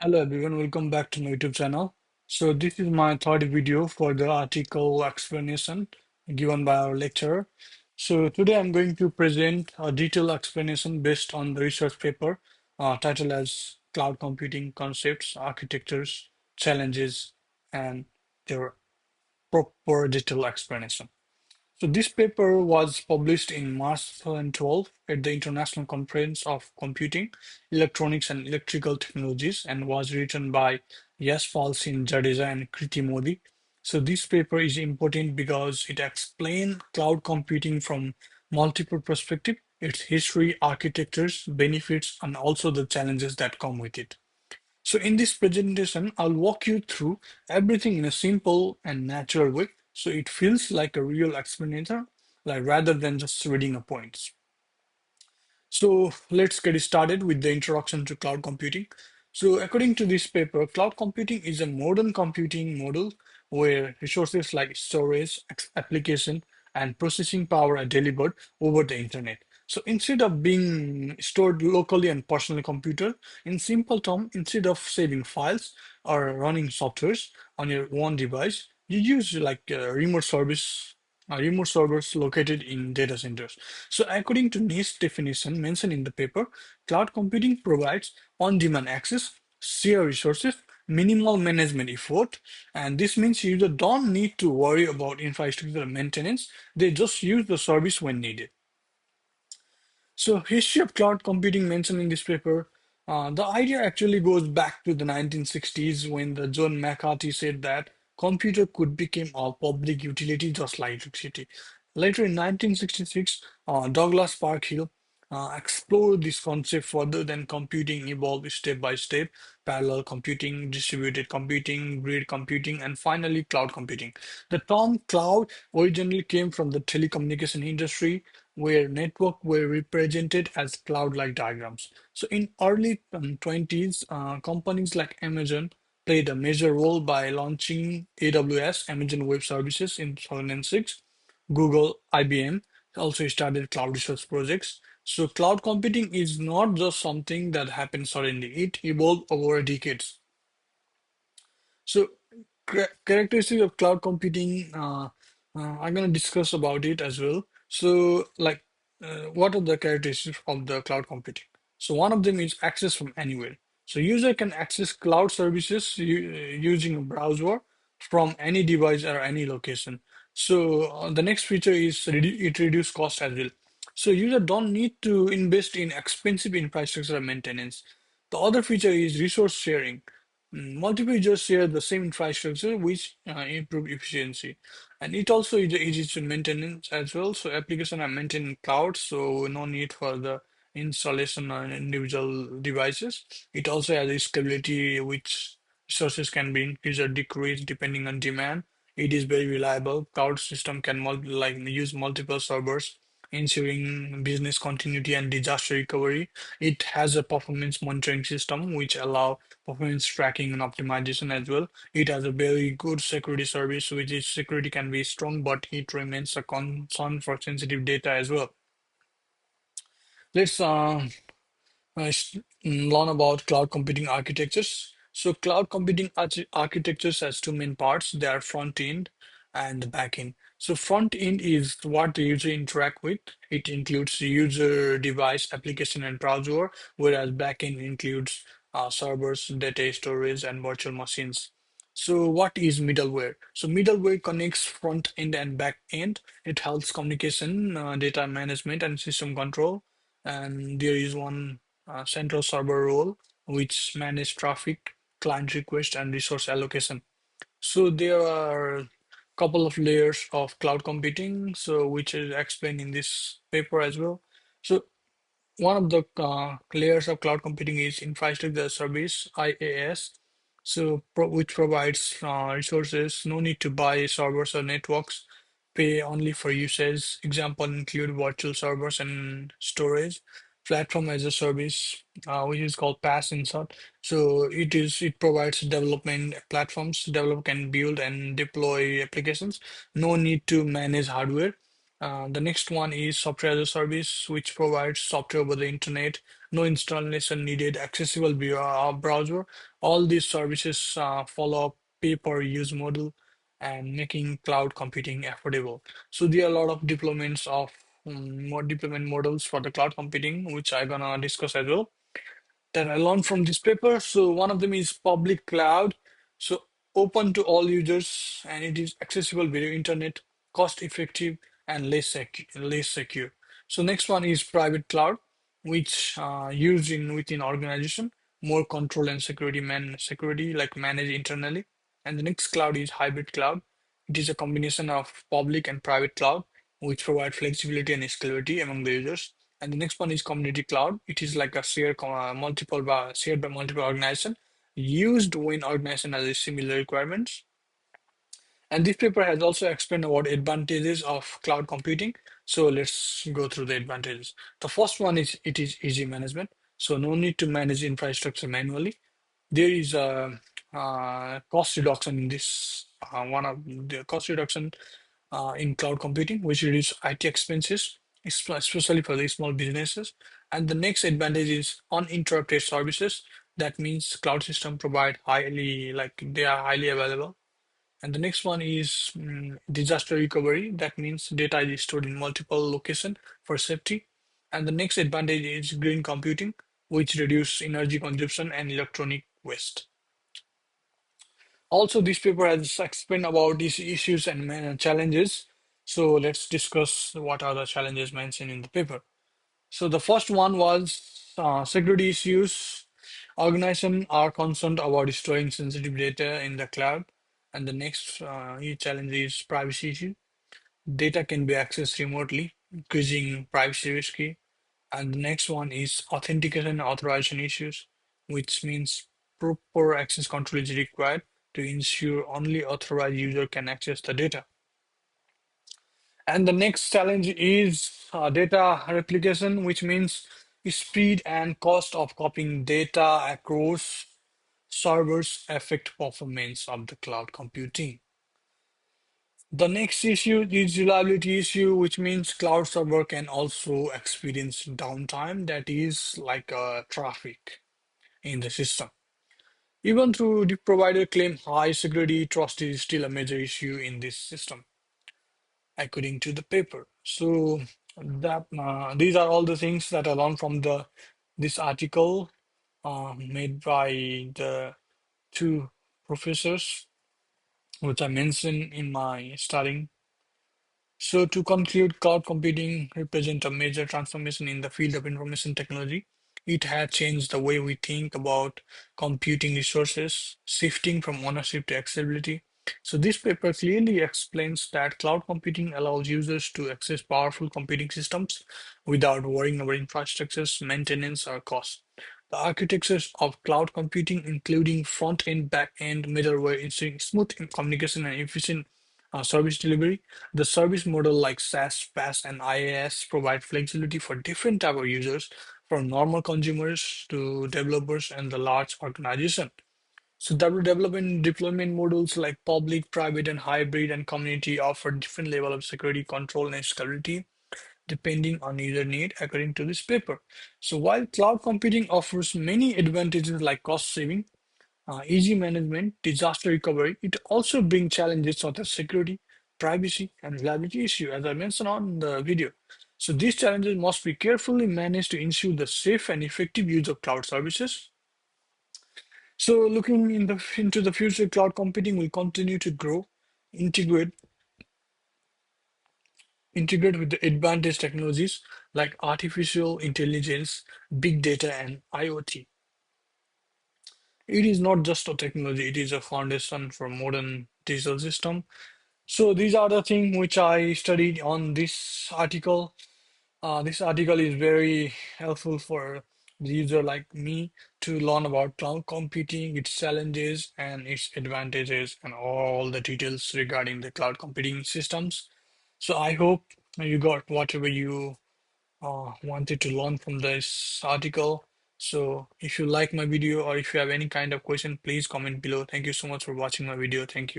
Hello everyone, welcome back to my YouTube channel. So this is my third video for the article explanation given by our lecturer. So today I'm going to present a detailed explanation based on the research paper titled as Cloud Computing Concepts, Architectures, Challenges, and their proper detailed explanation. So this paper was published in March 2012 at the International Conference of Computing, Electronics and Electrical Technologies and was written by Yashpal Singh Jadeja and Kriti Modi. So this paper is important because it explains cloud computing from multiple perspectives, its history, architectures, benefits, and also the challenges that come with it. So in this presentation, I'll walk you through everything in a simple and natural way. So it feels like a real explanation, like rather than just reading a points. So let's get started with the introduction to cloud computing. So according to this paper, cloud computing is a modern computing model where resources like storage, application, and processing power are delivered over the internet. So instead of being stored locally on personal computer, in simple term, instead of saving files or running softwares on your own device, you use like remote servers located in data centers. So according to NIST definition mentioned in the paper, cloud computing provides on-demand access, share resources, minimal management effort, and this means users don't need to worry about infrastructure maintenance. They just use the service when needed. So, history of cloud computing mentioned in this paper, the idea actually goes back to the 1960s when the John McCarthy said that computer could become a public utility just like electricity. Later in 1966, Douglas Parkhill explored this concept further. Then computing evolved step by step: parallel computing, distributed computing, grid computing, and finally cloud computing. The term cloud originally came from the telecommunication industry where network were represented as cloud-like diagrams. So in early 20s, companies like Amazon played a major role by launching AWS, Amazon Web Services in 2006. Google, IBM also started cloud research projects. So cloud computing is not just something that happened suddenly. It evolved over decades. So characteristics of cloud computing, I'm going to discuss about it as well. So what are the characteristics of the cloud computing? So one of them is access from anywhere. So user can access cloud services using a browser from any device or any location. So the next feature is it reduce cost as well. So user don't need to invest in expensive infrastructure maintenance. The other feature is resource sharing. Multiple users share the same infrastructure, which improve efficiency. And it also is easy to maintain as well. So application are maintained in cloud, so no need for the installation on individual devices. It also has scalability, which resources can be increased or decreased depending on demand. It is very reliable. Cloud system can use multiple servers, ensuring business continuity and disaster recovery. It has a performance monitoring system, which allow performance tracking and optimization as well. It has a very good security service, which is security can be strong, but it remains a concern for sensitive data as well. Let's learn about cloud computing architectures. So cloud computing architectures has two main parts. They are front end and the back end. So front end is what the user interact with. It includes the user device, application, and browser, whereas back end includes servers, data storage, and virtual machines. So what is middleware? So middleware connects front end and back end. It helps communication, data management, and system control. And there is one central server role, which manage traffic, client request, and resource allocation. So there are a couple of layers of cloud computing, so which is explained in this paper as well. So one of the layers of cloud computing is infrastructure as a service, IaaS, which provides resources, no need to buy servers or networks, pay only for usage. Example include virtual servers and storage. Platform as a service, which is called PaaS in short. So it provides development platforms, develop can build and deploy applications. No need to manage hardware. The next one is software as a service, which provides software over the internet, no installation needed, accessible via our browser. All these services follow a pay-per-use model and making cloud computing affordable. So there are a lot of deployments of more deployment models for the cloud computing, which I'm gonna discuss as well that I learned from this paper. So one of them is public cloud. So open to all users and it is accessible via internet, cost effective and less secure. So next one is private cloud, which used in within organization, more control and security like managed internally. And the next cloud is hybrid cloud. It is a combination of public and private cloud, which provide flexibility and scalability among the users. And the next one is community cloud. It is like a shared by multiple organizations, used when organization has similar requirements. And this paper has also explained about advantages of cloud computing. So let's go through the advantages. The first one is it is easy management. So no need to manage infrastructure manually. There is a cost reduction in this. One of the cost reduction in cloud computing, which reduce IT expenses, especially for the small businesses. And the next advantage is uninterrupted services. That means cloud system provide highly, like they are highly available. And the next one is disaster recovery. That means data is stored in multiple locations for safety. And the next advantage is green computing, which reduce energy consumption and electronic waste. Also, this paper has explained about these issues and challenges. So let's discuss what are the challenges mentioned in the paper. So the first one was security issues. Organizations are concerned about storing sensitive data in the cloud. And the next challenge is privacy issue. Data can be accessed remotely, increasing privacy risk. And the next one is authentication and authorization issues, which means proper access control is required to ensure only authorized user can access the data. And the next challenge is data replication, which means speed and cost of copying data across servers affect performance of the cloud computing. The next issue is reliability issue, which means cloud server can also experience downtime that is like traffic in the system. Even though the provider claim high security, trust is still a major issue in this system, according to the paper. So that these are all the things that I learned from the this article made by the two professors, which I mentioned in my starting. So to conclude, cloud computing represents a major transformation in the field of information technology. It has changed the way we think about computing resources, shifting from ownership to accessibility. So this paper clearly explains that cloud computing allows users to access powerful computing systems without worrying about infrastructure's maintenance or cost. The architectures of cloud computing, including front-end, back-end, middleware, ensuring smooth communication and efficient service delivery. The service model like SaaS, PaaS, and IaaS provide flexibility for different type of users, from normal consumers to developers and the large organization. So development deployment models like public, private, and hybrid and community offer different level of security control and scalability depending on user need, according to this paper. So while cloud computing offers many advantages like cost saving, easy management, disaster recovery, it also brings challenges such as security, privacy, and reliability issue, as I mentioned on the video. So these challenges must be carefully managed to ensure the safe and effective use of cloud services. So looking into the future, cloud computing will continue to grow, integrate, integrate with the advanced technologies like artificial intelligence, big data, and IoT. It is not just a technology, it is a foundation for modern digital system. So these are the things which I studied on this article. This article is very helpful for the user like me to learn about cloud computing, its challenges and its advantages, and all the details regarding the cloud computing systems. So I hope you got whatever you wanted to learn from this article. So if you like my video or if you have any kind of question, please comment below. Thank you so much for watching my video. Thank you.